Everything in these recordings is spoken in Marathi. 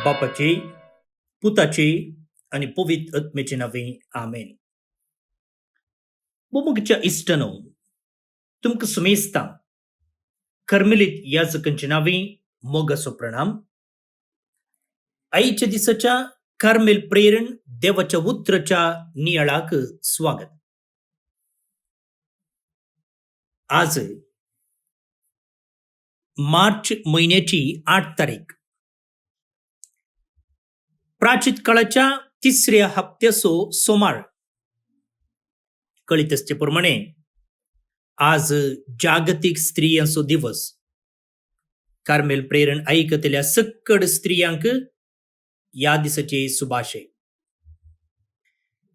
बापाचे, पुताचे आणि पवित्र आत्म्याचे नावे आमेन. मोमगच्या इष्टनो तुमकां सुमेस्ता कर्मेलीत याजकांचे नावे मोगाचो प्रणाम. आईच्या दिसाच्या कार्मेल प्रेरण देवाच्या उतराच्या नियाळाक स्वागत. आज मार्च महिन्याची 8 तारीख. प्राचीन काळाच्या तिसऱ्या हप्त्याचो सोमार. कळीत असते प्रमाणे आज जागतिक स्त्रियांचो दिवस. कार्मेल प्रेरण ऐकतल्या सकड स्त्रियांक या दिसाचे शुभाशय.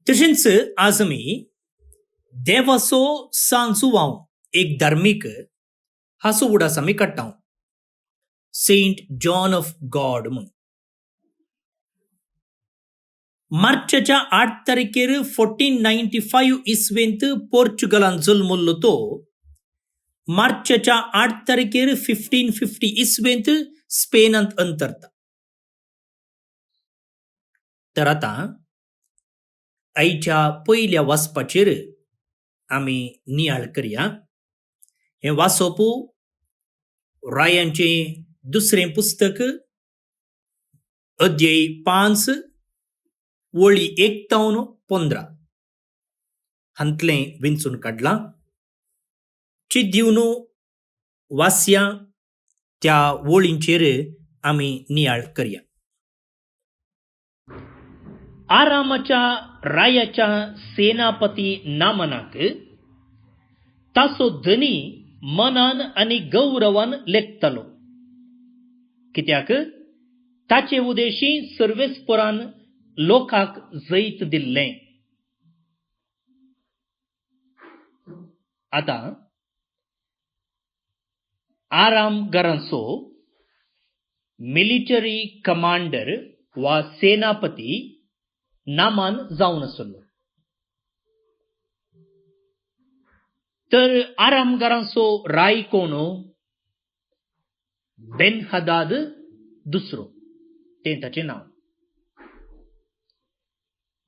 तशेंच आज आमी देवाचो सांजुवांव एक धार्मीक हाचो उडास आमी काडटा. सेंट जॉन ऑफ गॉड म्हूण. मार्चाच्या 8 तारखेर 1495 इसवेंत पोर्चुगलान जल्मलो तो मार्चाच्या 8 तारखेर 1550 इसवेंत स्पेनांत अंतरता. तर आता आईच्या पयल्या वाचपाचेर आमी नियाळ करया. हे वाचप रायांचे दुसरें पुस्तक अध्याय 5 वळी 1 ते 15 हांतलें विंचून काडलां. दिवन वाचया त्या वळींचेर आमी नियाळ करया. आरामाच्या रायाच्या सेनापती नामनाक ताचो धनी मनान आनी गौरवान लेखतलो, कित्याक ताचे उदेशी सर्वेस्परान लोकांक जैत दिल्लें. आता आरामगारांचो मिलिटरी कमांडर वा सेनापती नामान जावन आसलो. तर आरामगारांचो राय कोण? बेन हदाद दुसरो, तें ताचें नाव.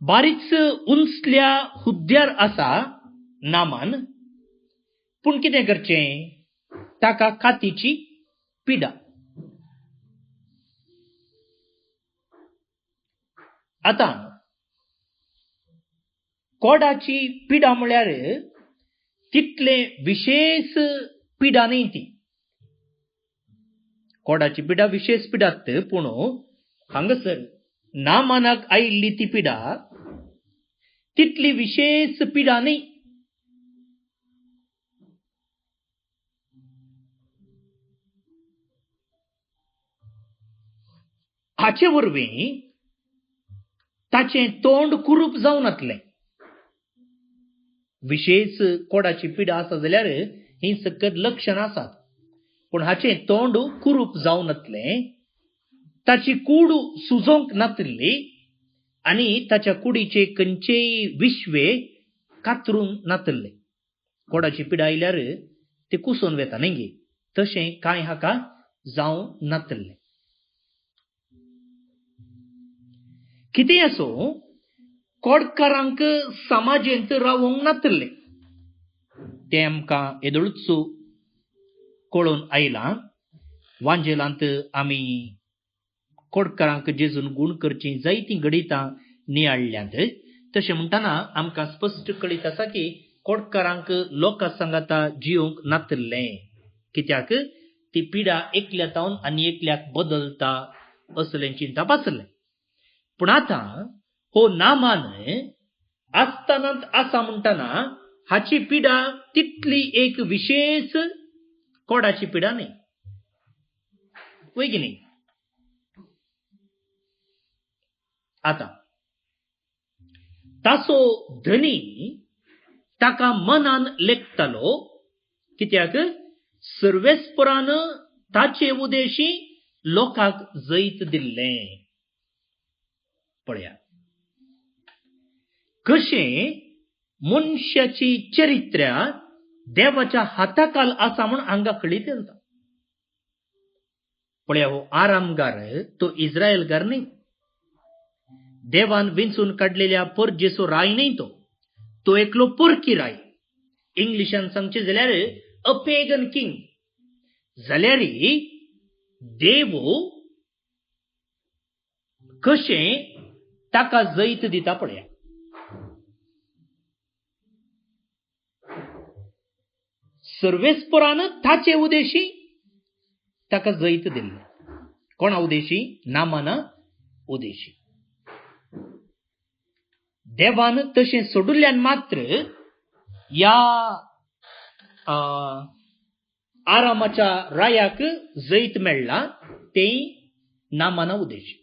बारीच उंचल्या हुद्द्यार आसा नामान, पूण कितें करचें? ताका कातीची पिडा. आता कोडाची पिडा म्हळ्यार तितले विशेष पिडा न्ही ती. कोडाची पिडा विशेष पिडात, पूण हांगासर नामानाक आयिल्ली ती पिडा तितली विशेष पिडा न्ही. हाचे वरवीं ताचें तोंड कुरूप जावन वतलें. विशेष कोडाची पिडा आसा जाल्यार ही सकत लक्षणां आसात, पूण हाचें तोंड कुरूप जावन वतलें. ताची कूड सुजोंक नातल्ली आनी ताच्या कुडीचे खंयचेय विश्वे कातरून नातल्ले. कोडाची पिडा आयल्यार ते कुसोन वेता न्ही गे, तशें कांय हाका जावं नातल्लें. कितें आसो, कोडकारांक समाजेंत रावोंक नातल्लें तें आमकां येदोळूच कळोवन आयलां. वांजेलांत आमी कोडकारांक जेजून गूण करचीं जायतीं गडितां नियाळ्ळ्यांत. तशें म्हणटना आमकां स्पश्ट कळीत आसा की कोडकारांक लोकां सांगाता जियोंक नातल्लें, कित्याक ती पिडा एकल्या तावन आनी एकल्याक बदलता असलें चिंतप आसलें. पूण आतां हो नामान आसतनांत आसा म्हणटना हाची पिडा तितली एक विशेष कोडाची पिडा न्ही, वय की न्ही. आता ताचो धनी ताका मनान लेखतलो, कित्याक सर्वेस्परान ताचे उदेशी लोकांक जैत दिल्लें. पळया कशें मनशाची चरित्र्या देवाच्या हाताखाल आसा म्हूण हांगा कळीत येता. पळया हो आरामगार तो इस्रायलगार नाही. देवान विंचून काढलेल्या पोरजेचो राय नाही तो एकलो पोरकी राय. इंग्लिशान सांगचे जाल्यार अ पेगन किंग. जाल्यार देव कशें ताका जैत दिता पळया. सर्वेस्परान ताचे उदेशी ताका जैत दिल्ले. कोणा उदेशी? नामाना उदेशी. देवान तशें सोडुल्ल्यान मात्र या आरामाच्या रायाक जैत मेळ्ळा ते नामाना उदेशी.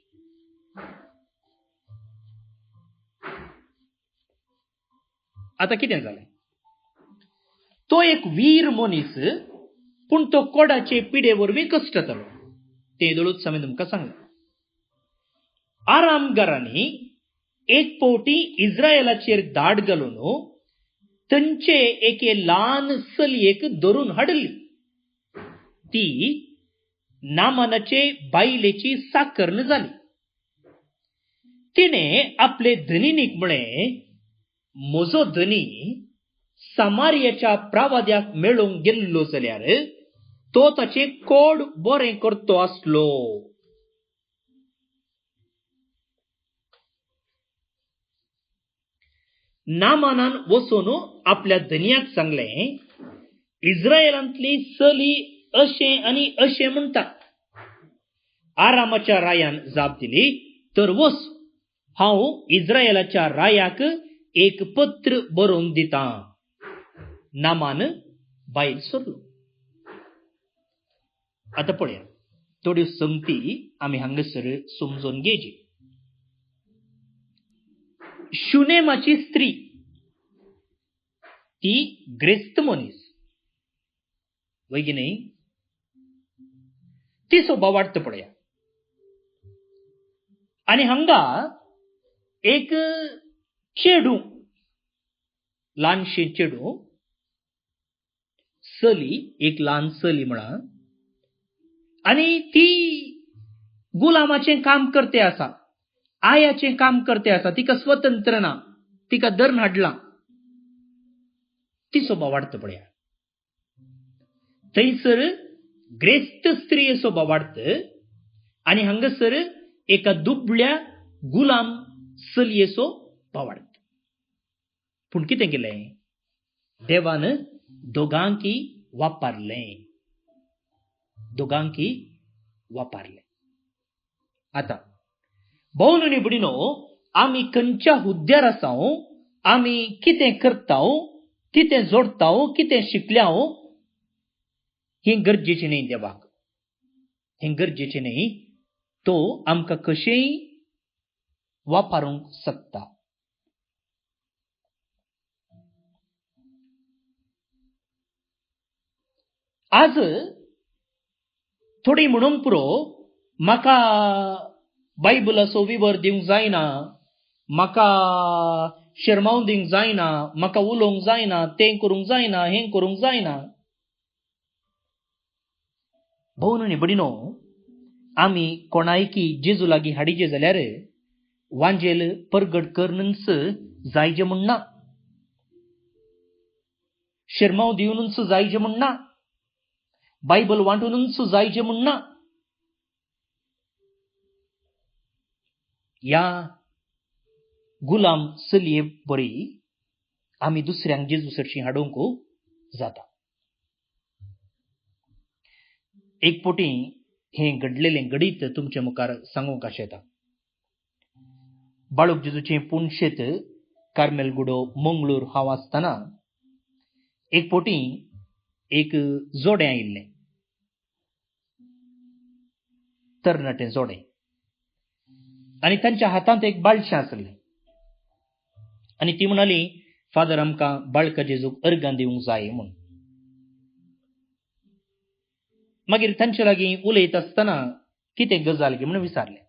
आता कितें जालें? तो एक वीर मनीस, पूण तो कोडाचे पिडे वरवीं कश्टतालो. तें दळूच हांवें तुमकां सांगलें. आरामगारांनी एक फावटी इस्रायलाचेर धाड घालून तांचे एके ल्हान चलयेक धरून हाडली. ती नामानाचे बायलेची साकर्ण जाली. तिणें आपले धनिनीक म्हळें, म्हजो धनी सामारियाच्या प्रावाद्याक मेळोवंक गेल्लो जाल्यार तो ताचे कोड बरें करतो आसलो. नामानान वचून आपल्या धनयाक सांगलें, इस्रायलांतली चली अशें आनी अशें म्हणटात. आरामाच्या रायान जाप दिली, तर वच, हांव इस्रायलाच्या रायाक एक पत्र बरोवन दितां. नामान भायर सरलो. आता पळया, थोड्यो संगती आमी हांगासर समजून घेवची. शुनेमाची स्त्री ती ग्रेस्त मनीस वय की नाही? ती स्वभाव वाटत पळया. आणि हांगा एक चेडू, ल्हानशें चेडू, चली, एक ल्हान चली म्हणा, आणि ती गुलामाचें काम करते आसा, आयाचें काम करते आसा. तिका स्वतंत्र ना, तिका धरून हाडला. ती स्वभाव वाटत पळया. थंयसर ग्रेस्त स्त्री स्वभाव वाटत, आणि हांगासर एका दुबळ्या गुलाम चलयेचो भाव वाडत. पूण कितें केलें? देवान दोगांकी वापरलें. दोगांकी वापरलें. आता भोवन न्ही बुडीनो, आमी खंयच्या हुद्द्यार आसाव, आमी कितें करताव, कितें जोडताव, कितें शिकल्याव, हें गरजेचें न्ही देवाक. हें गरजेचें न्ही. तो आमकां कशेंय वापरूंक शकता. आज थोडी म्हणूंक पुरो, म्हाका बायबलाचो विवर दिवंक जायना, म्हाका शर्मावून दिवंक जायना, म्हाका उलोवंक जायना, तें करूंक जायना, हें करूंक जायना. भोवन न्ही बडिनो, आमी कोणायकी जेजू लागीं हाडिजे जाल्यार वांजेल परगट करूनच जायजे म्हूण ना, शर्माव दिवनच जायजे म्हूण ना, बायबल वांटूनच जायजे म्हूण ना. या गुलाम चलये बरी आमी दुसऱ्यांक जेजू सरशीं हाडूंक जाता. एक पोटी हें घडलेलें घडीत तुमच्या मुखार सांगूंक आशेता. बाळूक जेजूचें पुणशेत कार्मेलगुडो मंगळूर हांव आसतना एक पोटी एक जोडें आयिल्लें, तरणाटें जोडें, आनी तांच्या हातांत एक बाळशें आसलें. आनी ती म्हणाली, फादर आमकां बाळका जेजूक अर्गां दिवंक जाय म्हूण. मागीर तांचे लागीं उलयत आसतना कितें गजाल गे म्हूण विचारलें.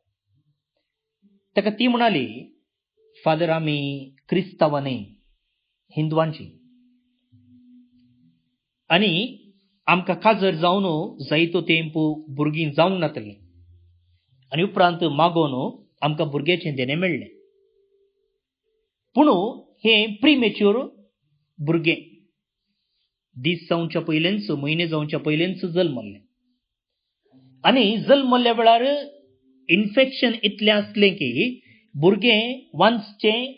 ताका ती म्हणाली, फादर आमी क्रिस्तांवां न्ही, हिंदुवांची, आनी आमकां काजर जावन जायतो तेंप भुरगीं जावंक नातलीं आनी उपरांत मागोवन आमकां भुरग्याचें देणें मेळ्ळें. पूण हें प्रीमेच्युअर भुरगें दीस जावच्या पयलेंच म्हयने जावच्या पयलेंच जल्मल्लें आनी जल्मल्ल्या वेळार इन्फेक्शन इतलें आसलें की भुरगें वांचचें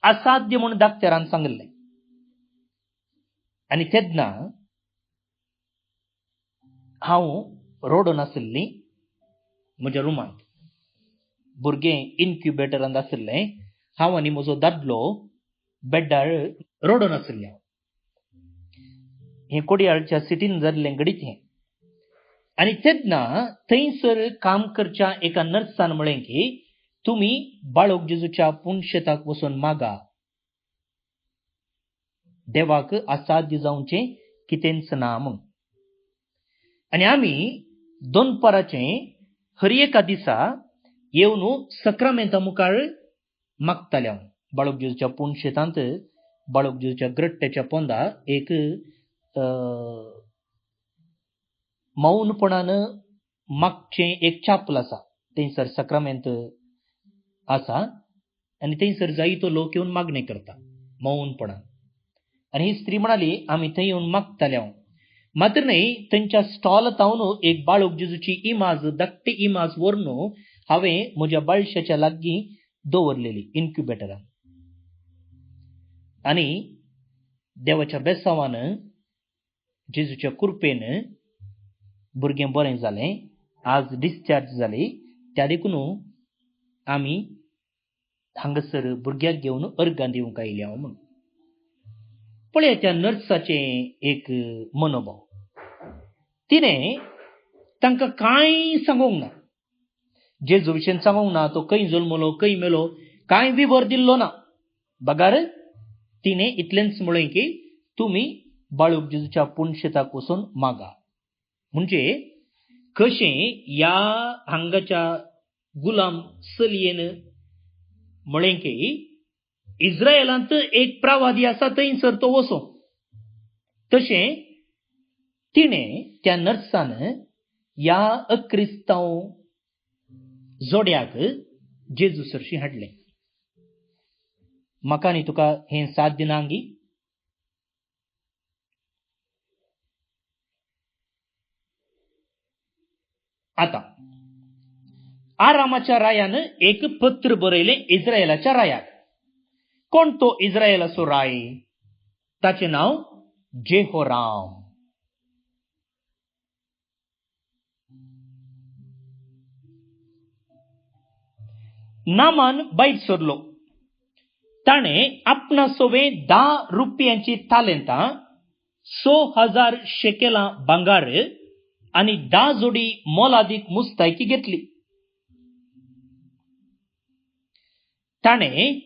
असाध्य म्हूण डाक्टरान सांगलें. आनी तेन्ना हांव रोडून आशिल्लीं म्हज्या रुमांत. भुरगें इन्क्युबेटरांत आशिल्लें. हांव आनी म्हजो दादलो बेड्डार रोडून आशिल्ले. हें कोडयाळच्या सिटीन जाल्लें घडीत. आनी तेन्ना थंयसर काम करच्या एका नर्सान म्हळें की तुमी बाळोक जेजूच्या पुणशेताक वचून मागा, देवाक असाध्य जावचें कितेंच ना म्हूण. आनी आमी दोनपाराचें हर एका दिसा येवन सक्रामेंता मुखार मागताले. हांव बाळोक जेजूच्या पुणशेतांत बाळोक जेजूच्या ग्रट्ट्याच्या पोंदा एक मौनपणान मागचें एक चापल आसा. थंयसर सक्रामेंत आसा आनी थंयसर जायतो लोक येवन मागणें करता मौनपणान. आनी ही स्त्री म्हणाली आमी थंय येवन मागताले. हांव मात्र न्हय, थंयच्या स्टॉलांत हांव एक बाळोक जेजूची इमाज, धाकटी इमाज व्हरून हांवें म्हज्या बाळशाच्या लागीं दवरलेली इन्क्युबेटरान. आनी देवाच्या बेसांवान जेजूच्या कृपेन भुरगें बरें जालें. आज डिस्चार्ज जाली. त्या देखून आमी हांगासर भुरग्याक घेवन अर्गां दिवंक आयल्या म्हूण. पळया त्या नर्साचें एक मनोभाव. तिणें तांकां कांय सांगूंक ना. जेजू विशीं सांगूंक ना, तो खंय जल्मलो खंय मेलो, कांय विवर दिल्लो ना. बगार तिणें इतलेंच म्हळें की तुमी बाळोक जेजूच्या पुणशेताक वचून मागा. म्हणजे कशें ह्या हांगाच्या गुलाम चलयेन म्हळें की इस्रायेलांत एक प्रवादी आसा थंयसर तो वचो. तशें तिणें त्या नर्सान ह्या अक्रिस्तांव जोड्याक जेजू सरशी हाडलें. म्हाका आनी तुका हें साध्य ना गी. आतां आरामाच्या रायान एक पत्र बरयलें इस्रायेलाच्या रायाक. कोण तो इस्रायेलाचो राय? ताचें नांव जेहोराम. नामान बायट सरलो. ताणें आपणा सोबें 10 रुपयांची तालेंतां, 6,000 शेकेलां भांगार आनी 10 जोडी मोलादीक मुस्तायकी घेतली. ताणें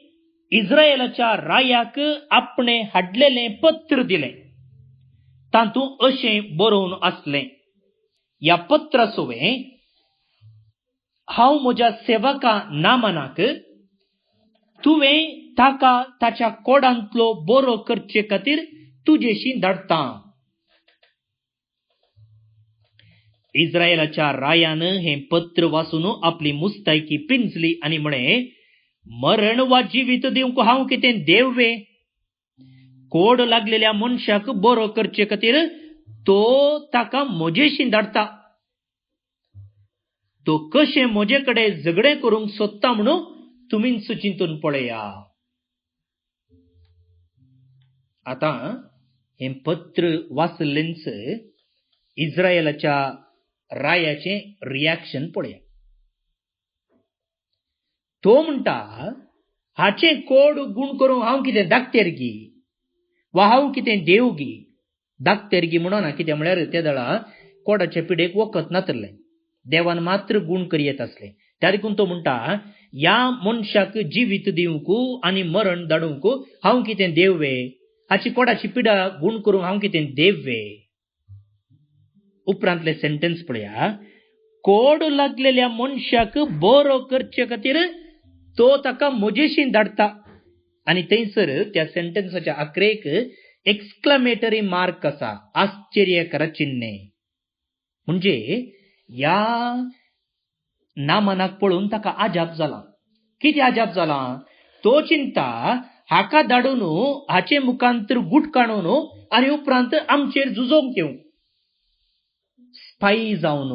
इस्रायेलाच्या रायाक आपणें हाडलेलें पत्र दिलें. तातूंत अशें बरोवन आसलें, ह्या पत्रा सोबें हांव म्हज्या सेवका नामानाक तुवें ताका ताच्या कोडांतलो बरो करचे खातीर तुजेशी धाडटां. इस्रायेलाच्या रायान हें पत्र वाचून आपली मुस्तायकी पिंजली आनी म्हळें, मरण वा जिवीत दिवंक हांव कितें देववे? कोड लागलेल्या मनशाक बरो करचे खातीर तो ताका म्हजेशी धाडटा. तो कशें म्हजे कडेन झगडें करूंक सोदता म्हणून तुमीच चिंतून पळया. आतां हें पत्र वाचलेंच इस्रायेलाच्या रायाचें रिॲक्शन पळया. तो म्हणटा, हाचें कोड गूण करूंक हांव कितें धाकटेर गी, वा हांव कितें देव गी. धाकटेर गी म्हणना, कितें म्हळ्यार त्या वेळा कोडाच्या पिडेक वखद नासलें, देवान मात्र गूण करी येत आसलें. त्या देखून तो म्हणटा, ह्या मनशाक जिवीत दिवंक आनी मरण धाडूंक हांव कितें देववे? हाची कोडाची पिडा गूण करूंक हांव कितें देववे? उपरांतले सेंटेन्स पळया. कोड लागलेल्या मनशाक बरो करचे खातीर तो ताका म्हजेशी धाडटा. आनी थंयसर त्या सेंटेन्साच्या आखरेक एक्सक्लेमेटरी मार्क असा, आश्चर्यकर चिन्हे. म्हणजे या नामानाक पळोवन ताका आजाप जाला. किती आजाप जाला? तो चिंता हाका धाडून हाचे मुखांतर गुट काडून आनी उपरांत आमचेर झुजोवंक येवं. स्पाई जावन,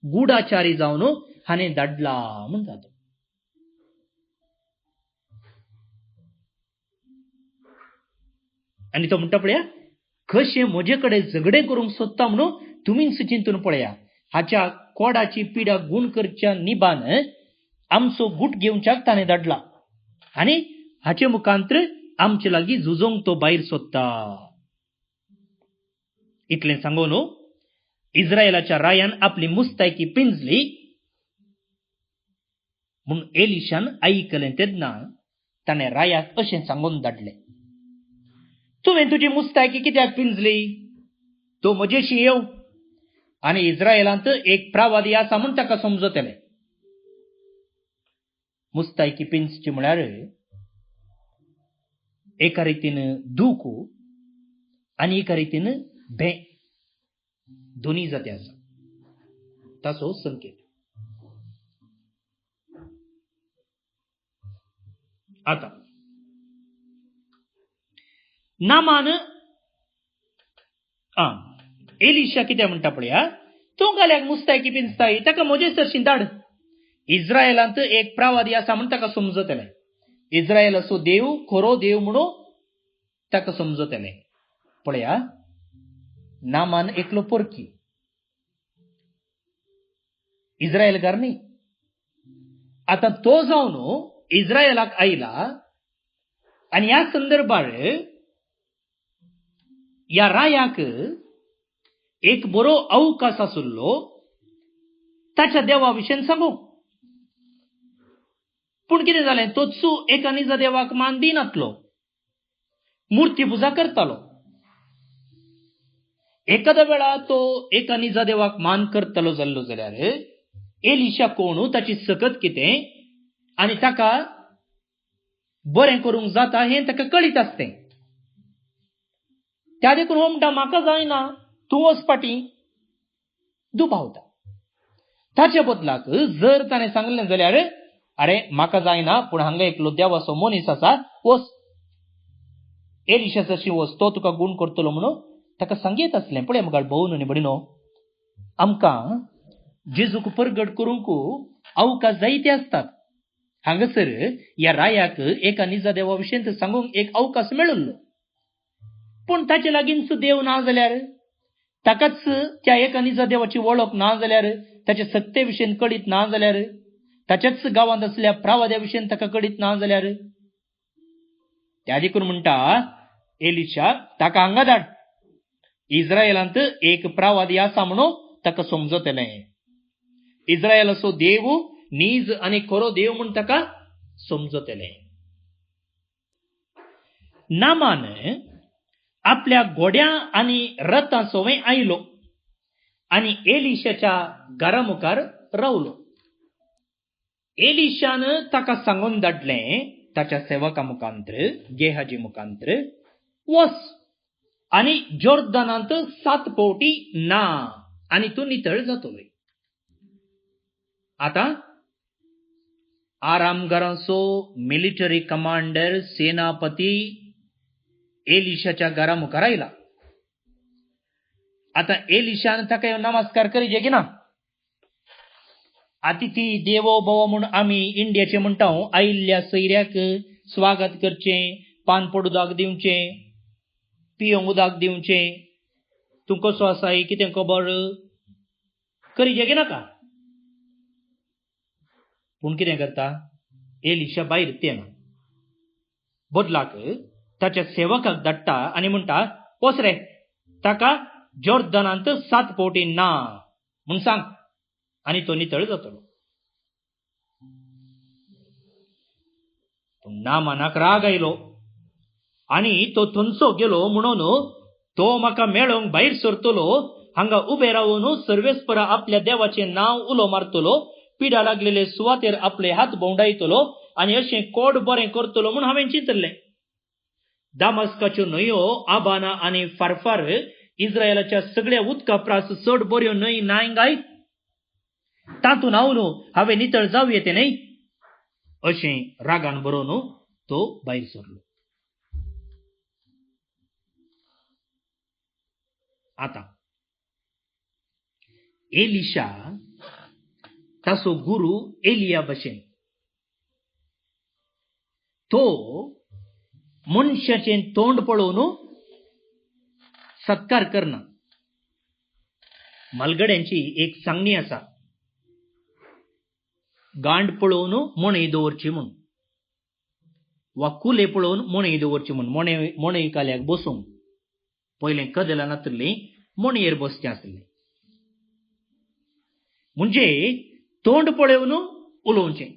गुडाचारी जावन हाणें धाडला म्हण जाता. आनी तो म्हणटा पळया, कशें म्हजे कडेन झगडें करूंक सोदता म्हणून तुमीच चिंतून पळया. हाच्या कोडाची पिडा गूण करच्या निबान आमचो गुट घेवच्याक ताणें धाडला आनी हाचे मुखांतर आमचे लागीं झुजोवंक तो भायर सोदता. इतलें सांगून इस्रायलाच्या रायान आपली मुस्तायकी पिंजली म्हूण एलिशान आयकलें तेन्ना ताणें रायाक अशें सांगून धाडलें, तुवें तुजी मुस्तायकी कित्याक पिंजली? तो म्हजेशी येव आनी इस्रायलांत एक प्रवादी आसा म्हूण ताका समजतलें. मुस्तायकी पिंजची म्हळ्यार एका रितीन दूख आनी एका रितीन भे दोनी जाती आसा, ताचो संकेत. आता नामान एलिशा कितें म्हणटा पळया, तो गाल्याक मुस्तायकी पिंजताय ताका म्हजे सरशीं धाड. इस्रायलांत एक प्रवादी आसा म्हूण ताका समजतलें. इस्रायलाचो देव खरो देव म्हणून ताका समजतलें. पळया, नामान एकलो परकी, इस्रायलकार न्ही. आता तो जावन इस्रायलाक आयला आनी ह्या संदर्भार ह्या रायाक एक बरो अवकाश आसुल्लो ताच्या देवा विशयी सांगूंक. पूण कितें जालें, तोच एका निजा देवाक मान दिनातलो, मुर्ती पुजा करतालो. एखाद्या वेळा तो एका निजा देवाक मान करतलो जाल्लो जाल्यार एलिशा कोण, ताची सकत कितें आनी ताका बरें करूंक जाता हें ताका कळीत आसतें. त्या देखून हो म्हणटा, म्हाका जायना, तूं वच फाटीं, दुबावता. ताचे बदलाक जर ताणें सांगलें जाल्यार, अरे म्हाका जायना, पूण हांगा एकलो देवाचो मनीस आसा, वच एलिशा जशी वच, तो तुका गूण करतलो म्हणून ताका सांगीत आसलें. पळय मुखार भोवन आनी भयणीनो, आमकां जेजूक परगट करूंक अवकाश जायते आसतात. हांगासर ह्या रायाक एका निजा देवा विशयी सांगूंक एक अवकाश मेळिल्लो. पूण ताचे लागींच देव ना जाल्यार, ताकाच त्या एका निजा देवाची वळख ना जाल्यार, ताच्या सत्ते विशयी कळीत ना जाल्यार, ताच्याच गांवांत असल्या प्रवाद्या विशयी ताका कळीत ना जाल्यार, त्या देखून म्हणटा एलिशा, ताका हांगा धाड. इस्रायलांत एक प्रवादी आसा म्हणून ताका समजतलें. इस्रायलाचो देव नीज आनी खरो देव म्हूण ताका समजतलें. नामान आपल्या घोड्या आनी रथां सोवें आयलो आनी एलिशाच्या घरा मुखार रावलो. एलिशान ताका सांगून धाडलें ताच्या सेवका मुखांतर, गेहाजी मुखांतर, वच आनी जॉर्दानांत 7 फावटी ना आनी तूं नितळ जातलो. आता आरामगाराचो मिलिटरी कमांडर, सेनापती एलिशाच्या घरा मुखार आयला. आता एलिशान ताका नमस्कार करीचे की ना. अतिथी देवो भव म्हूण आमी इंडियाचे म्हणटा, आयिल्ल्या सैऱ्याक स्वागत करचें, पान पडूदाक दिवचें, पियोंक उदक दिवचें, तूं कसो आसा, कितें खबर करीचे की नाका. पूण कितें करता एलिशा, भायर तेना बदलाक ताच्या सेवकाक धाडटा आनी म्हणटा, वच रे, ताका जॉर्दानांत 7 फावटी ना म्हूण सांग आनी तो नितळ जातलो. पूण नामानाक राग आयलो आनी तो थंयचो गेलो म्हणून तो म्हाका मेळोंक भायर सरतलो, हांगा उबे रावन सर्वेस्परा आपल्या देवाचें नांव उलो मारतलो, पिडा लागलेले सुवातेर आपले हात भोंवडायतलो आनी अशें कोड बरें करतलो म्हूण हांवें चिंतलें. दामस्काच्यो न्हंयो आबाना आनी फारफार इस्रायलाच्या सगळ्या उदका प्रास चड बऱ्यो न्हंय नाय गाय तातून हांव न्हू हांवें नितळ जावं येते न्हय अशें रागान बरोवन तो भायर सरलो. आता एलिशा ताचो गुरू एलिया भशेन तो मनशाचें तोंड पळोवन सत्कार करना. मलगड्यांची एक सांगणी आसा, गांड पळोवन मोणय दवरची म्हूण वा कुले पळोवन मोणय दवरची म्हूण. मोणय काल्याक बसूंक पयलें कदेलां नासली, मोणयेर बसचें आसलें. म्हणजे तोंड पळोवन उलोवचें.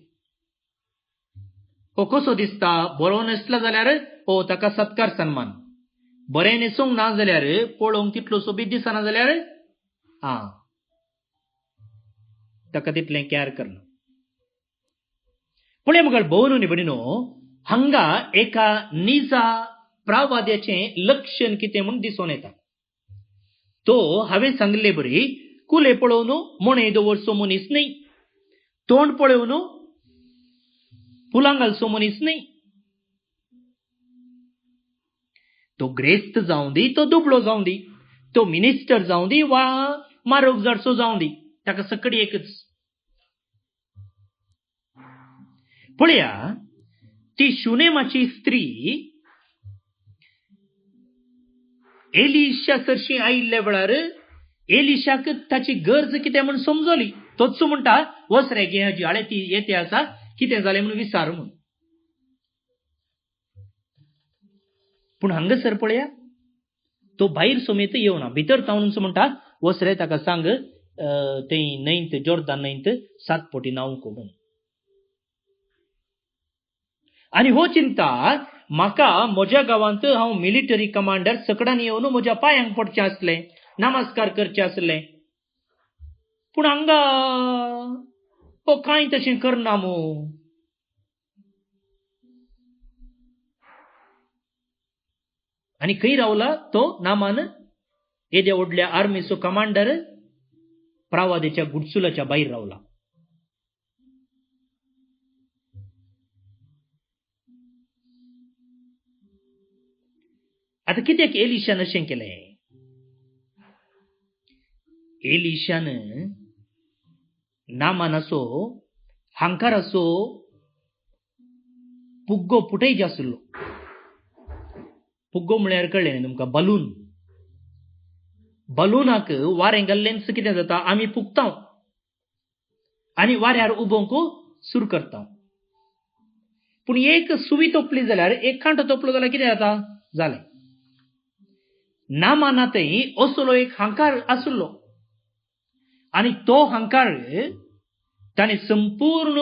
हो कसो दिसता, बरो न्हेसला जाल्यार हो ताका सत्कार सन्मान, बरें न्हेसूंक ना जाल्यार पळोवंक तितलोसो बी दिसना जाल्यार ताका तितलें कॅर करना. पुणे मगळ भोवनो निबडिनो हांगा एका निजा प्रावाद्याचें लक्षण कितें म्हूण दिसून येता. तो हांवें सांगले बरी कुले पळोवन मोणय दवरचो मनीस न्हय, तोंड पळोवन फुलां घालचो मनीस न्हय. तो ग्रेस्त जावं दी, तो दुबळो जावं दी, तो मिनिस्टर जावं दी वा मारोग जाडसो जावं दी, ताका सकडी एकच. पळया, ती शुनेमाची स्त्री एलिशा सरशी आयिल्ल्या वेळार एलिशाक ताची गरज कितें म्हूण समजली. तोच म्हणटा, वच रे गे हाजी हाळे ती येते आसा, कितें जालें म्हूण विचार म्हूण. पूण हांगासर पळया, तो भायर समेत येवना, भितर तावनूच म्हणटा, वच रे ताका सांग थंय न्हंयत, जोर्दान न्हंयत 7 फावटी न्हावंक म्हूण. आनी हो चिंता, म्हाका म्हज्या गांवांत हांव मिलिटरी कमांडर सकडान येवन म्हज्या पांयांक पडचें आसलें, नमस्कार करचें आसलें. पूण हांगा हो कांय तशें करना मू. आनी खंय रावला तो नामान, येद्या व्हडल्या आर्मीचो कमांडर प्रावादेच्या गुडसुलाच्या भायर रावला. आता कित्याक एलिशान अशें केलें? एलिशान नामानाचो हांकाराचो पुग्गो पुटयज आसलो. पुग्गो म्हळ्यार कळ्ळें न्ही तुमकां, बलून. बलूनाक वारें घाल्लेंच कितें जाता, आमी पुगता आनी वाऱ्यार उबोवंक सुरू करता. पूण एक सुवी तोपली जाल्यार, एक कांटो तोपलो जाल्यार कितें जाता, जालें. नामानातय असलो एक हांकार आसलो आनी तो हांकार ताणें संपूर्ण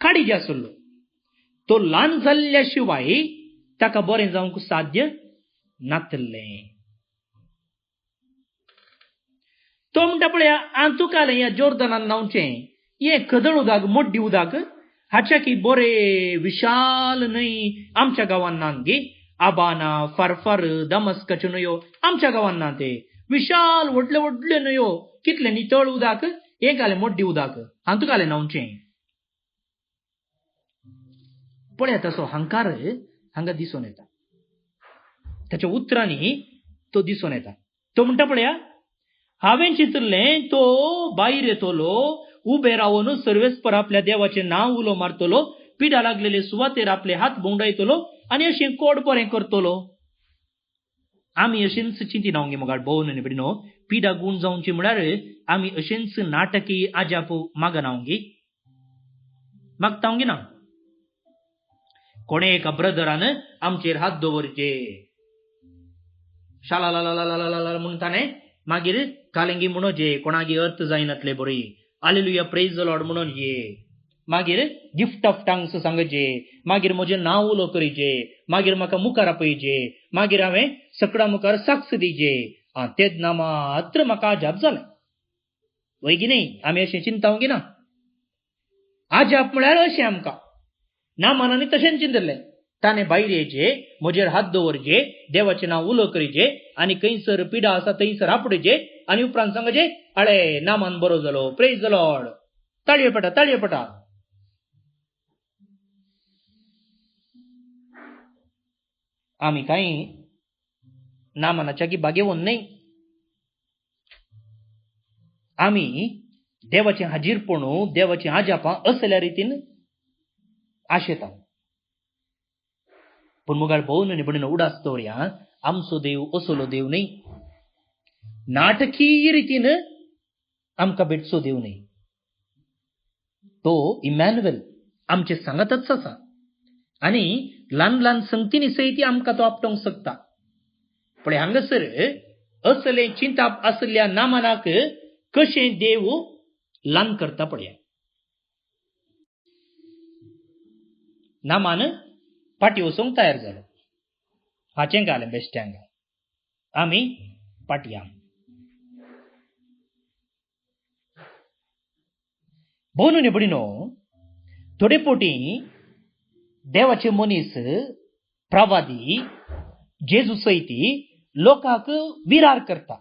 काडीज आसलो. तो ल्हान जाल्ल्या शिवाय ताका बरें जावंक साध्य नासलें. तो म्हणटा पळया, तुका या जोर्दानान न्हांवचें, हें कदळ उदक, मोड्डी उदक, हाच्या की बरे विशाल न्हंय आमच्या गांवांत नात गे. आबाना, फारफार, दामस्काच्यो न्हंयो आमच्या गांवांत ना. ते विशाल व्हडले व्हडले न्हंयो, कितले नितळ उदक, हें घालें मोड्डी उदक, हांव तुका न्हांवचें. पळया ताचो हंकार हांगा दिसून येता, ताच्या उतरांनी तो दिसून येता. तो म्हणटा पळया, हांवें चिंतलें तो भायर येतलो, उबे रावन सर्वेस्पर आपल्या देवाचें नांव उलो मारतलो, पिडा लागलेले सुवातेर आपले हात भोंवडायतलो आनी अशें कोड बरें करतलो. आमी अशेंच चिंतीना गे मोगाळ भोवन निबडिनो, पिडा गूण जावची म्हळ्यार आमी अशेंच नाटकी आजाप मागना गे, मागता गे ना. कोणे एका ब्रदरान आमचेर हात दवरचे, शाला म्हणटाने, मागीर कालिंगी म्हणोजे, कोणागे अर्थ जायनातले बरी, हालेलुया प्रेज द लॉर्ड म्हणून ये, मागीर गिफ्ट ऑफ टंग्स सांगचे, मागीर म्हजें नांव उलो करीचे, मागीर म्हाका मुखार आपयचे, मागीर हांवें सकडा मुखार साक्ष दिचे. तेच ना मात्र म्हाका आजाप जालें. वय की न्ही, आमी अशें चिंताव गे ना. आजाप म्हळ्यार अशें आमकां ना मनांनी तशें चिंतलें. ताने भायर येचे, म्हजेर हात दवरचे, देवाचें नांव उलो करीचे आनी खंयसर पिडा आसा थंयसर आपडचे आनी उपरांत सांगचे, अळे नामान बरो जालो, प्रेज द लॉर्ड, ताळयो पटा, ताळयो पटा. आमी कांय नामानाच्या गिबागे वोन न्हय. आमी देवाचें हाजीरपणू, देवाचीं आजापां असल्या रितीन आशेता. पूण मुगाळ भोवन निबडीन उडास दवरया, आमचो देव असलो देव न्हय. नाटकीय रितीन आमकां भेटचो देव न्हय. तो इमॅन्युएल आमचे सांगातच आसा आनी ल्हान ल्हान संगतींनी सयती आमकां तो आपटोंक शकता. पण हांगासर असले चिंताप आसल्या नामानाक कशें देव ल्हान करता पळया. नामान फाटी वचोंक तयार जालो. हाचें घालें बेश्ट्यांक. आमी फाटया. भोवन निबडीनो, थोडे पोटी देवाचे मनीस, प्रवादी, जेजू सयती लोकांक विरार करता.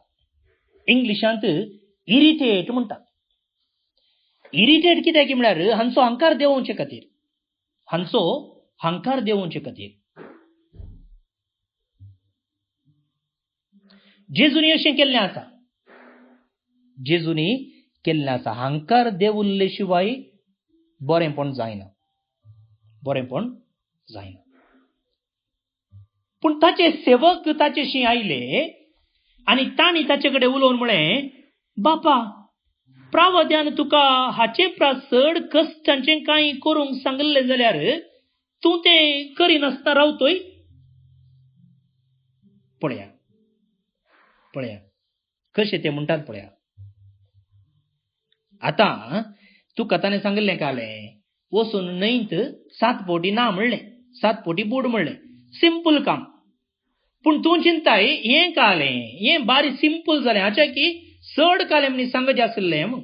इंग्लिशांत इरिटेट म्हणटात. इरिटेट कित्याक म्हळ्यार हांचो हंकार देंवोवचे खातीर, हांचो हंकार देंवोवचे खातीर. जेजूनी अशें केल्लें आसा, जेजूनी केल्लें आसा. हंकार देंवल्ले शिवाय बरेंपण जायना, बरेंपण जायना. पूण ताचे सेवक ताचेशी आयले आनी तांणी ताचे कडेन उलोवन म्हळें, बापा, प्रावद्यान तुका हाचे चड कश्टांचें कांय करूंक सांगलें जाल्यार तूं तें करिनासतना रावतोय. पळया पळया कशें ते म्हणटात पळया. आतां तुका ताणें सांगलें कालें, वचून न्हंयत 7 फावटी ना म्हणलें, 7 फावटी बूड म्हणलें. सिंपल काम. पूण तूं चिंताय हें कालें, हें बारी सिंपल जालें. हाच्या की चड कालें म्हणी सांगचें आसलें म्हूण.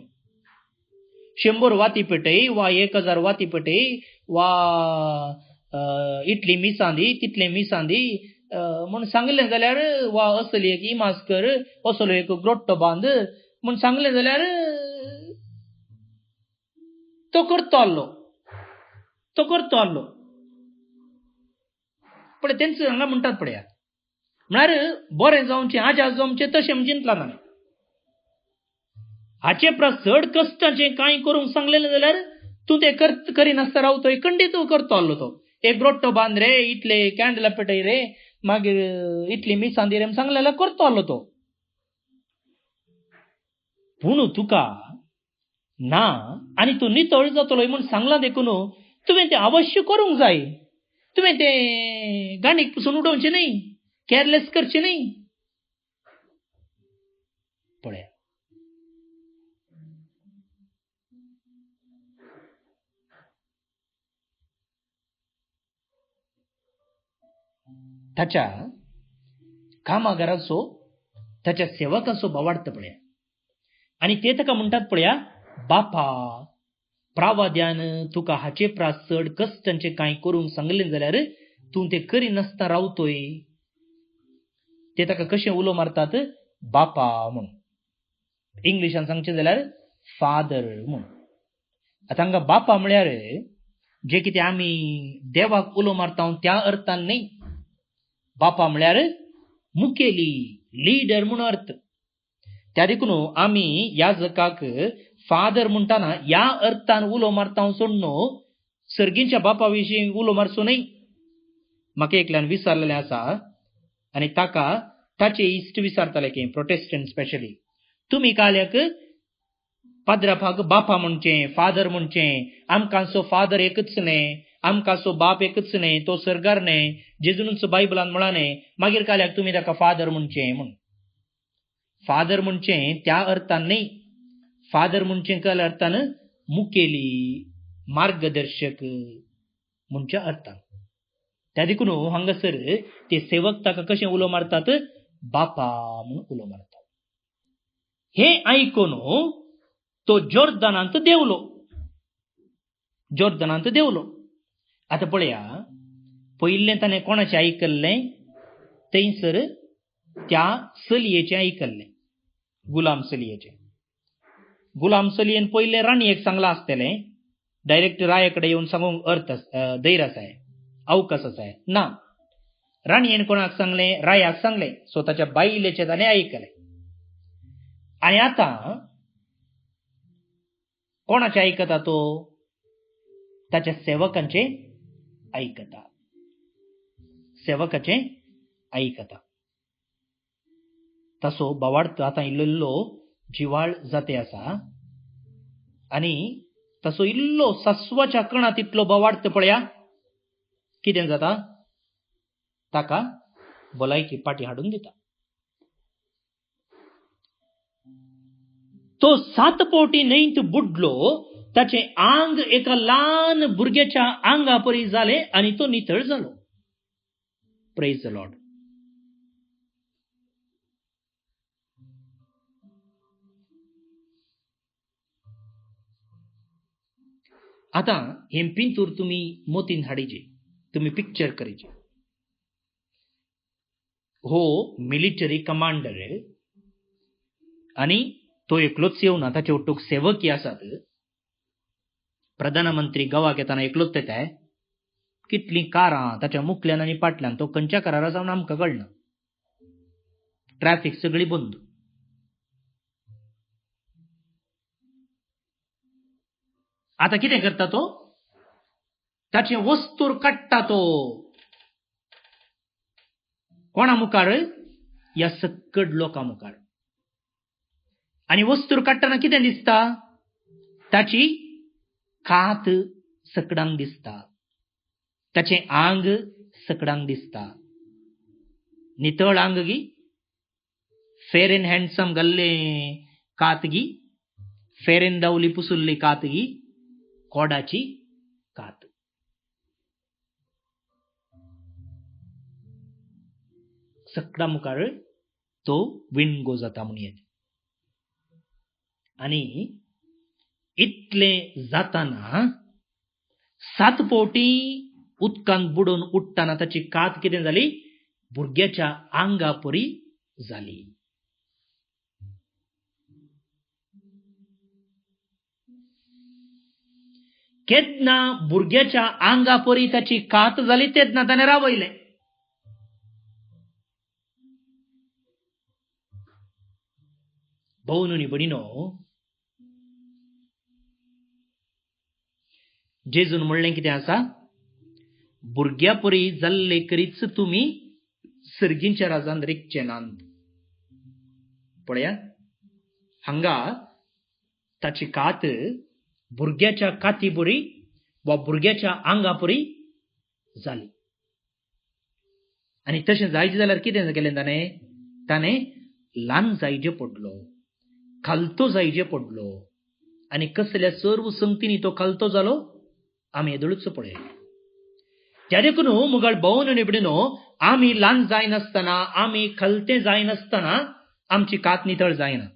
100 वाती पेटय वा 1000 वाती पेटय वा इतली मिसां दी, तितलें मिसां दी म्हूण सांगलें जाल्यार, वा असली एक इमाज कर, असलो एक ग्रोट्टो बांद म्हूण सांगलें जाल्यार तो करतो आसलो, तो करतो आसलो. पण तेंच हांगा म्हणटात पळया, म्हळ्यार बरें जावचें, आजास जावचें तशें चिंतलां ताणें. हाचे चड कश्टाचें कांय करूंक सांगलेलें जाल्यार तूं तें करिनासतना रावतोय. खंडीत करतो आसलो तो. एक ग्रोट्टो बांद रे, इतले कॅन्डलां पेटय रे, मागीर इतली मिसां दी रे सांगलें जाल्यार करतो आसलो तो. पूण तुका ना आनी तूं नितळ जातलो म्हूण सांगलां देखून तुवें तें अवश्य करूंक जाय. तुवें तें गाणीक पसून उडोवचें न्हय, केअरलेस करचें न्हय. पळया, ताच्या कामागाराचो, ताच्या सेवकाचो भावार्थ पळया. आनी ते ताका म्हणटात पळया, बापा, प्रावाद्यान तुका हाचे चड कश्टांचें कांय करूंक सांगलें जाल्यार तूं तें करिनासतना रावतोय. ते ताका कशें उलो मारतात, बापा म्हूण. इंग्लिशान सांगचें जाल्यार फादर म्हूण. आतां हांगा बापा म्हळ्यार जे कितें आमी देवाक उलो मारता त्या अर्थान न्हय. बापा म्हळ्यार मुखेली, लिडर म्हूण अर्थ. त्या देखून आमी याजकाक फादर म्हणटाना ह्या अर्थान उलो मारता सोड न्हू, सर्गींच्या बापा विशीं उलो मारचो न्हय. म्हाका एकल्यान विचारलेलें आसा आनी ताका ताचे इश्ट विचारताले की प्रोटेस्टंट स्पेशली, तुमी काल्याक पाद्रापाक बापा म्हणचें, फादर म्हणचें, आमकांचो फादर एकच न्ही, आमकांचो बाप एकच न्ही, तो सरकार न्ही, जेजूनच बायबलान म्हळा न्ही, मागीर काल्याक तुमी ताका फादर म्हणचें म्हूण. फादर म्हणचें त्या अर्थान न्ही. फादर म्हणचें काल अर्थान मुखेली, मार्गदर्शक म्हणच्या अर्थान. त्या देखून हांगासर ते सेवक ताका कशें उलो मारतात, बापा म्हूण उलो मारतात. हे आयकून तो जॉर्दानांत देवलो. जॉर्दानांत देवलो. आतां पळया, पयिल्लें ताणें कोणाचें आयकल्लें? थंयसर त्या चलयेचें आयकल्लें, गुलाम चलयेचें. गुलाम चलयेन पयलें राणयेक सांगलां आसतलें, डायरेक्ट राये कडेन येवन सांगूंक धैर्य आसाय, अवकाश आसाय. ना, राणयेन कोणाक सांगलें? रायाक सांगलें. सो ताच्या बायलेचें ताणें आयकलें. आनी आतां कोणाचें आयकता तो? ताच्या सेवकांचें आयकता. सेवकाचें आयकता. तसो बोवाळ आतां इल्लो जिवाळ जाते आसा आनी तसो इल्लो सस्वाच्या कणा तितलो बोवाळ पळया कितें जाता? ताका भलायकी पाटी हाडून दिता. तो 7 फावटी न्हंयत बुडलो, ताचें आंग एका ल्हान भुरग्याच्या आंगा परी जालें आनी तो नितळ जालो. Praise the Lord. आतां हें पिंतूर तुमी मोतीन हाडिचे, तुमी पिक्चर करीचे. हो मिलिटरी कमांडर आनी तो एकलोच येवना, ताचे ओट्टूक सेवकी आसात. प्रधानमंत्री गांवाक येताना एकलोच येताय. कितलीं कारां ताच्या मुखल्यान आनी फाटल्यान, तो खंयच्या कारार जावन आमकां कळना. ट्रॅफिक सगळी बंद. आतां कितें करता तो? ताचे वस्तूर काडटा तो. कोणा मुखार? ह्या सकड लोकां मुखार. आनी वस्तूर काडटना कितें दिसता? ताची कात सकडांक दिसता, ताचें आंग सकडांक दिसता. नितळ आंग गी, फेर एन हँडसम घाल्लें कात गी, फेर एन दावली पुसुल्ली कात गी, कोडाची कात. सकडा मुखार तो विणगो जाता म्हूण येता. आनी इतलें जाताना 7 फावटी उदकांत बुडून उठ्ठाना ताची कात कितें जाली? भुरग्याच्या आंगा परी जाली. केन्ना भुरग्याच्या आंगा परी ताची कात जाली तेन्ना ताणें रावयलें. भाऊ नी भयणीनो, जेजून म्हणलें कितें आसा? भुरग्या परी जाल्ले करीच तुमी सर्गींच्या राजान रिगचे नांत. पळया, हांगा ताची कात भुरग्याच्या काती बरी वा भुरग्याच्या आंगा परी जाली. आनी तशें जायचे जाल्यार कितें केलें ताणें? ताणें ल्हान जायजे पडलो, खालतो जायजे पडलो. आनी कसल्या सर्व संगतींनी तो खालतो जालो आमी येदळूच पळय. ज्या देखून मुगाळ भोवन निबडिनो, आमी ल्हान जाय नासतना, आमी खालते जाय नासतना आमची कात नितळ जायना,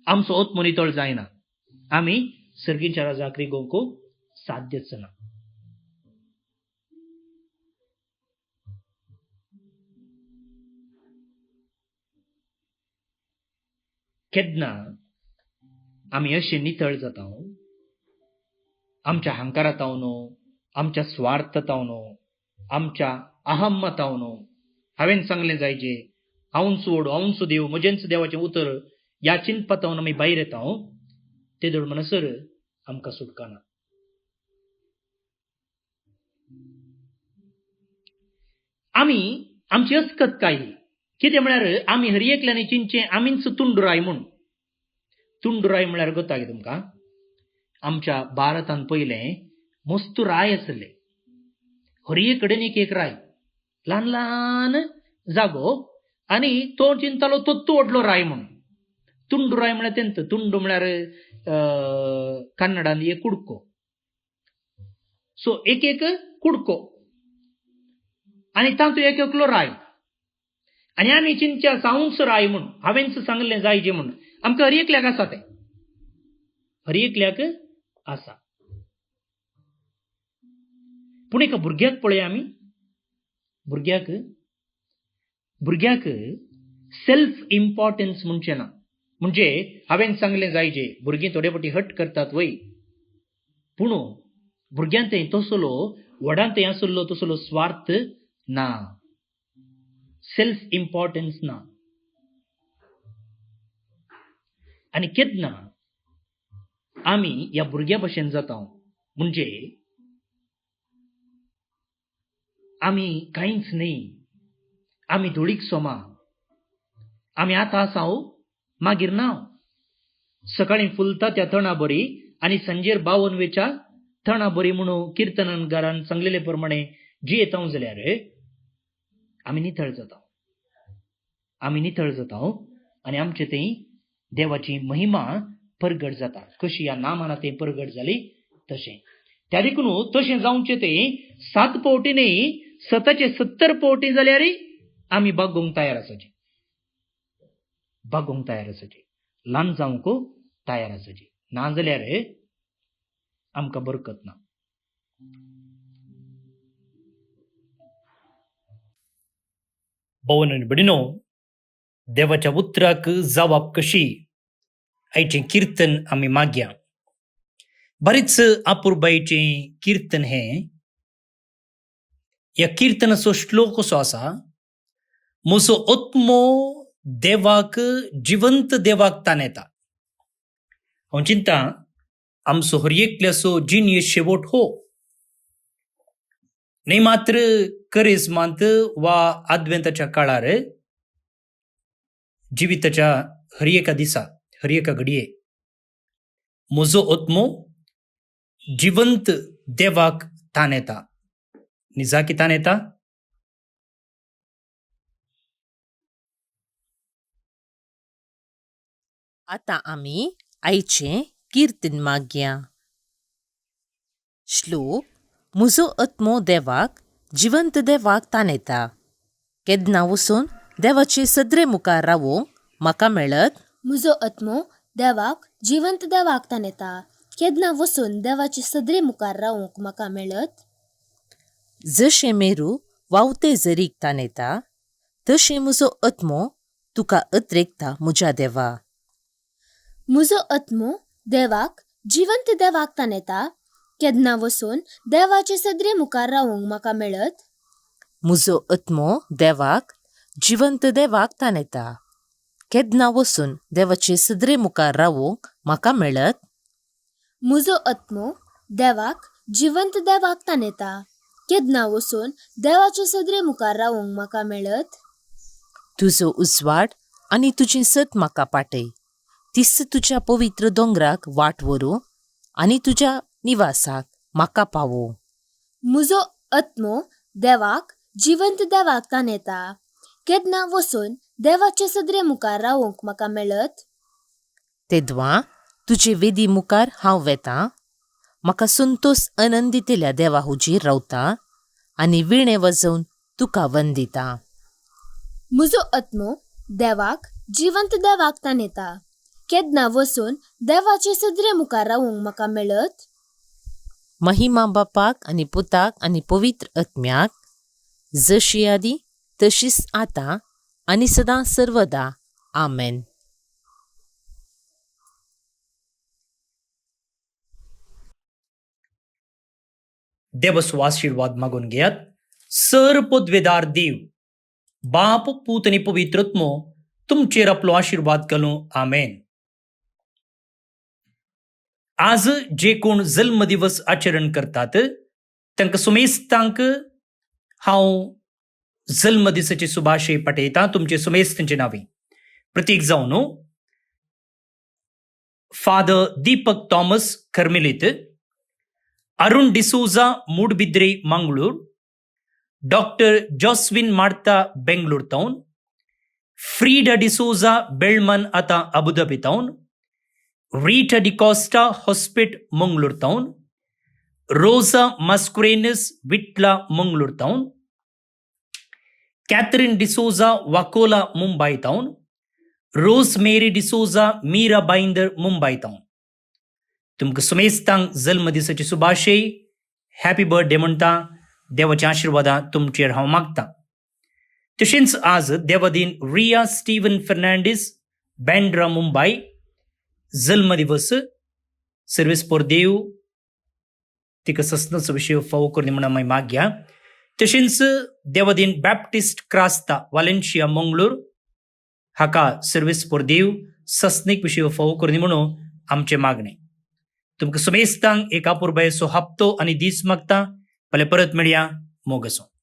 आमचो ओत्मो नितळ जायना. आमी सर्गींच्या राजाक रिगोवंक साध्यच ना. केन्ना आमी अशें नितळ जाता? आमच्या अहंकारातावनो, आमच्या स्वार्थतावनो, आमच्या अहम्मतावनो. हांवें सांगलें जायजे, हांवूच सोड, हांवूच देव, म्हजेंच देवाचें उतर, ह्या चिंतपातावन आमी भायर येता. तेदळ म्हणसर आमकां सुटका ना. आमी आमची अस्कत काय कितें म्हळ्यार आमी हर एकल्यानी चिंचे आमीच तुंडुराय म्हूण. तुंडुराय म्हळ्यार गता कितें तुमकां? आमच्या भारतान पयलें मस्त राय आसले, हर एक कडेन एक राय, ल्हान ल्हान जागो, आनी तो चिंतालो तोत्तू व्हडलो राय म्हूण. तुंडुराय म्हळ्यार तेंत. तुंडू म्हळ्यार कन्नडान एक कुडको. सो एक एक कुडको आनी तातूंत एक एकलो राय. आनी आमी चिंतचे हांवूच राय म्हूण, हांवेंच सांगलें जायजें म्हूण. आमकां हर एकल्याक आसा तें, हर एकल्याक आसा. पूण एका भुरग्याक पळय आमी, भुरग्याक सेल्फ इम्पॉर्टन्स म्हणचे ना. म्हणजे हांवें सांगलें जायजे भुरगीं थोडे फावटी हट करतात वय, पूण भुरग्यांत तसलो व्हडांत आसलो तसलो स्वार्थ ना, सेल्फ इम्पॉर्टन्स ना. आनी केन्ना आमी ह्या भुरग्या भशेन जाता, म्हणजे आमी कांयच न्ही, आमी धुळीक सोमा, आमी आतां आसा मागीर ना. सकाळीं फुलता त्या तणा बरी आनी सांजेर बावनवेच्या तणा बरी म्हणून किर्तनांगारान सांगलेले प्रमाणे जी येता जाल्यार आमी नितळ जाता आनी आमचे थंय देवाची महिमा परगट जाता. कशी ह्या नामाना ते परगट जाली तशें. त्या देखून तशें जावचें तें 7 पावटी न्ही, 7चे 70 पावटी जाल्यार आमी बागोवंक तयार आसाचे, ल्हान जावंक तयार आसाचे. ना जाल्यार आमकां बरकत ना. भवन आनी भयणीनो, देवाच्या उतराक जावाप कशी आयचें किर्तन आमी मागया. बरेच अपुरबायेचें किर्तन हें. ह्या किर्तनाचो श्लोक कसो आसा, म्हजो आत्मो देवाक, जिवंत देवाक ताणयता. हांव चिंता आमचो हर एकल्याचो जिणें शेवट हो. न्ही मात्र करिस्मांत वा आद्वेंताच्या काळार जिविताच्या हर एका दिसा, हर एका घडये म्हजो आत्मो जिवंत देवाक ताणयता. निजाकी ताणयता? आतां आमी आयचें किर्तन मागया. श्लोक. म्हजो आत्मो देवाक, जिवंत देवाक ताणयता. केन्ना वचून देवाचे सदरे मुखार रावूंक म्हाका मेळत. म्हजो आत्मो देवाक, जिवंत देवाक ताणयता. केन्ना वचून देवाचे सदरे मुखार रावूंक म्हाका मेळत. जशें मेरू वावते झरीक ताणयता, तशें म्हजो आत्मो तुका अत्रेकता म्हज्या देवा. म्हजो आत्मो देवाक, जिवंत देवाक ताणयता. केन्ना वचून देवाचे सदरे मुखार रावूंक म्हाका मेळत. म्हजो आत्मो देवाक, जिवंत देवाक ताणयता. केन्ना वचून देवाचे सदरे मुखार रावूंक म्हाका मेळत. म्हजो आत्मो देवाक, जिवंत देवाक ताणयता. केन्ना वचून देवाचे सदरे मुखार रावूंक म्हाका मेळत. तुजो उजवाड आनी तुजी सत म्हाका पाटय. तिस तुज्या पवित्र दोंगराक वाट व्हरूं आनी तुज्या निवासाक म्हाका पावो. म्हजो आत्मो देवाक, जिवंत देवाक ताणयता. केन्ना वचून देवाचे सदरे मुखार रावूंक म्हाका मेळत. तेदवां तुजे वेदी मुखार हांव वेतां. म्हाका संतोष आनंदितल्या देवा हुजीर रावता आनी विणे वाजोवन तुका वंदिता. म्हजो आत्मो देवाक, जिवंत देवाक ताणयता. केन्ना वचून देवाचे सदरे मुखार रावूंक म्हाका मेळत. महिमा बापाक आनी पुताक आनी पवित्र आत्म्याक, जशी आदी तशीच आतां आनी सदां सर्वदा. आमेन. देवस्व आशीर्वाद मागून घेयात. सर पदवेदार देव, बाप, पूत आनी पवित्र आत्मो तुमचेर आपलो आशीर्वाद घालूं. आमेन. आज जे कोण जल्म दिवस आचरण करतात तांकां सुमेस्तांक हांव जल्म दिसाची शुभाशय पाठयतां. तुमचे सुमेस्तांचे नांवी प्रतीक जावन फादर दीपक थॉमस कर्मिलीत, अरुण डिसोजा मूडबिद्रे मंगळूर, डॉक्टर जॉस्विन मार्ता बेंगळूर टाउन, फ्रीडा डिसोजा बेळमन आतां अबुधाबी टाउन, रीटा डिकॉस्टा हॉस्पिट Mangalore town, Rosa Mascarenhas Vitla Mangalore town, Catherine D'Souza Vakola Mumbai town, Rose Mary D'Souza Mira Bhayandar Mumbai town. तुमकां सुमेस्तांक जल्म दिसाची शुभाशय, हॅपी बर्थडे म्हणटा. देवाच्या आशीर्वादां तुमचेर हांव मागतां. तशेंच आज देवादीन रिया स्टीवन फर्नांडीस बँड्रा मुंबई जल्म दिवस सर्वेस por देव तिका ससनचो विषय फावो करनी म्हणून आमी मागया. तशेंच देवादीन बॅप्टिस्ट क्रास्ता वालेन्शिया मंगळूर हाका सर्वेस por देव ससनीक विषय फावो करनी म्हणून आमचे मागणे. तुमकां समेस्तांक एक आपुरबायेचो हप्तो आनी दीस मागता. फाल्यां परत मेळया. मोग आसूं.